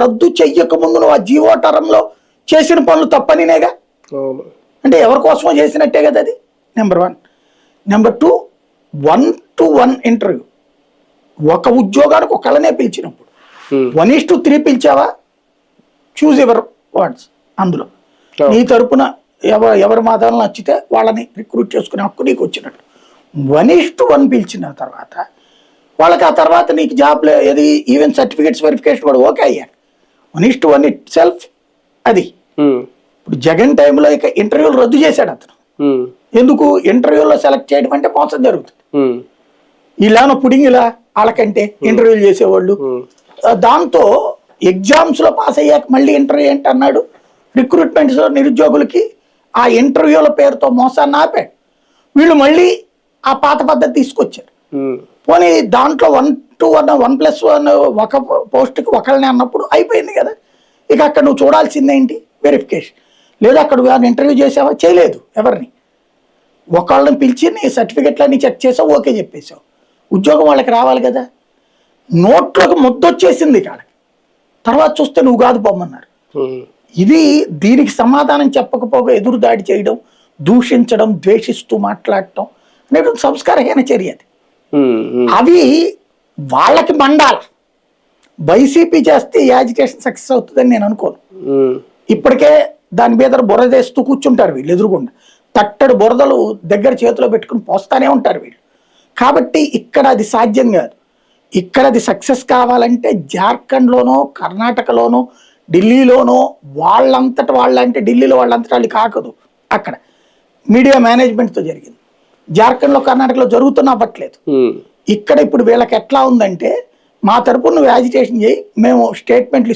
రద్దు చెయ్యక ముందు నువ్వు ఆ జీవో టర్మ్లో చేసిన పనులు తప్పనినేగా. అంటే ఎవరి కోసమో చేసినట్టే కదా అది. నెంబర్ 1. Number 2, 1-to-1 interview. ఒక ఉద్యోగానికి ఒకళ్ళనే పిలిచినప్పుడు 1:3 పిలిచావా, చూజ్ ఎవర్ వర్డ్స్. అందులో నీ తరపున ఎవరి మాదాలు నచ్చితే వాళ్ళని రిక్రూట్ చేసుకునే హక్కు నీకు వచ్చినట్టు. 1:1 పిలిచిన తర్వాత వాళ్ళకి ఆ తర్వాత నీకు జాబ్ ఏది ఈవెన్ సర్టిఫికేట్స్ వెరిఫికేషన్ కూడా ఓకే అయ్యాక 1:1 ఇట్ సెల్ఫ్ అది. ఇప్పుడు జగన్ టైంలో ఇక ఇంటర్వ్యూలు రద్దు చేశాడు అతను. ఎందుకు? ఇంటర్వ్యూలో సెలెక్ట్ చేయడం అంటే మోసం జరుగుతుంది. ఇలానో పుడింగ్ ఇలా వాళ్ళకంటే ఇంటర్వ్యూలు చేసేవాళ్ళు. దాంతో ఎగ్జామ్స్ లో పాస్ అయ్యాక మళ్ళీ ఇంటర్వ్యూ ఏంటి అన్నాడు. రిక్రూట్మెంట్స్ నిరుద్యోగులకి ఆ ఇంటర్వ్యూల పేరుతో మోసాన్ని ఆపాడు. వీళ్ళు మళ్ళీ ఆ పాత పద్ధతి తీసుకొచ్చారు. పోనీ దాంట్లో 1-to-1 1+1 ఒక పోస్ట్కి ఒకళ్ళని అన్నప్పుడు అయిపోయింది కదా. ఇక అక్కడ నువ్వు చూడాల్సిందేంటి? వెరిఫికేషన్. లేదా అక్కడ ఇంటర్వ్యూ చేసావా? చేయలేదు. ఎవరిని? ఒకళ్ళని పిలిచి నీ సర్టిఫికెట్లన్నీ చెక్ చేసావు, ఓకే చెప్పేసావు. ఉద్యోగం వాళ్ళకి రావాలి కదా. నోట్లోకి ముద్దొచ్చేసింది వాళ్ళకి. తర్వాత చూస్తే నువ్వు కాదు పొమ్మన్నారు. ఇది దీనికి సమాధానం చెప్పకపోగా ఎదురు దాడి చేయడం, దూషించడం, ద్వేషిస్తూ మాట్లాడటం అనేటువంటి సంస్కారహీన చర్య అది. అవి వాళ్ళకి మండాలి. వైసీపీ చేస్తే యాజిటేషన్ సక్సెస్ అవుతుందని నేను అనుకోను. ఇప్పటికే దాని మీద బురదేస్తూ కూర్చుంటారు వీళ్ళు ఎదురుగుండా. తట్టడు బురదలు దగ్గర చేతిలో పెట్టుకుని పోస్తానే ఉంటారు వీళ్ళు. కాబట్టి ఇక్కడ అది సాధ్యం కాదు. ఇక్కడ అది సక్సెస్ కావాలంటే జార్ఖండ్లోనో, కర్ణాటకలోనో, ఢిల్లీలోనో వాళ్ళంతట వాళ్ళంటే ఢిల్లీలో వాళ్ళంతటా వాళ్ళు కాకదు. అక్కడ మీడియా మేనేజ్మెంట్తో జరిగింది. జార్ఖండ్లో, కర్ణాటకలో జరుగుతున్నా అవ్వట్లేదు. ఇక్కడ ఇప్పుడు వీళ్ళకి ఎట్లా ఉందంటే మా తరపున నువ్వు యాజిటేషన్ చేయి, మేము స్టేట్మెంట్లు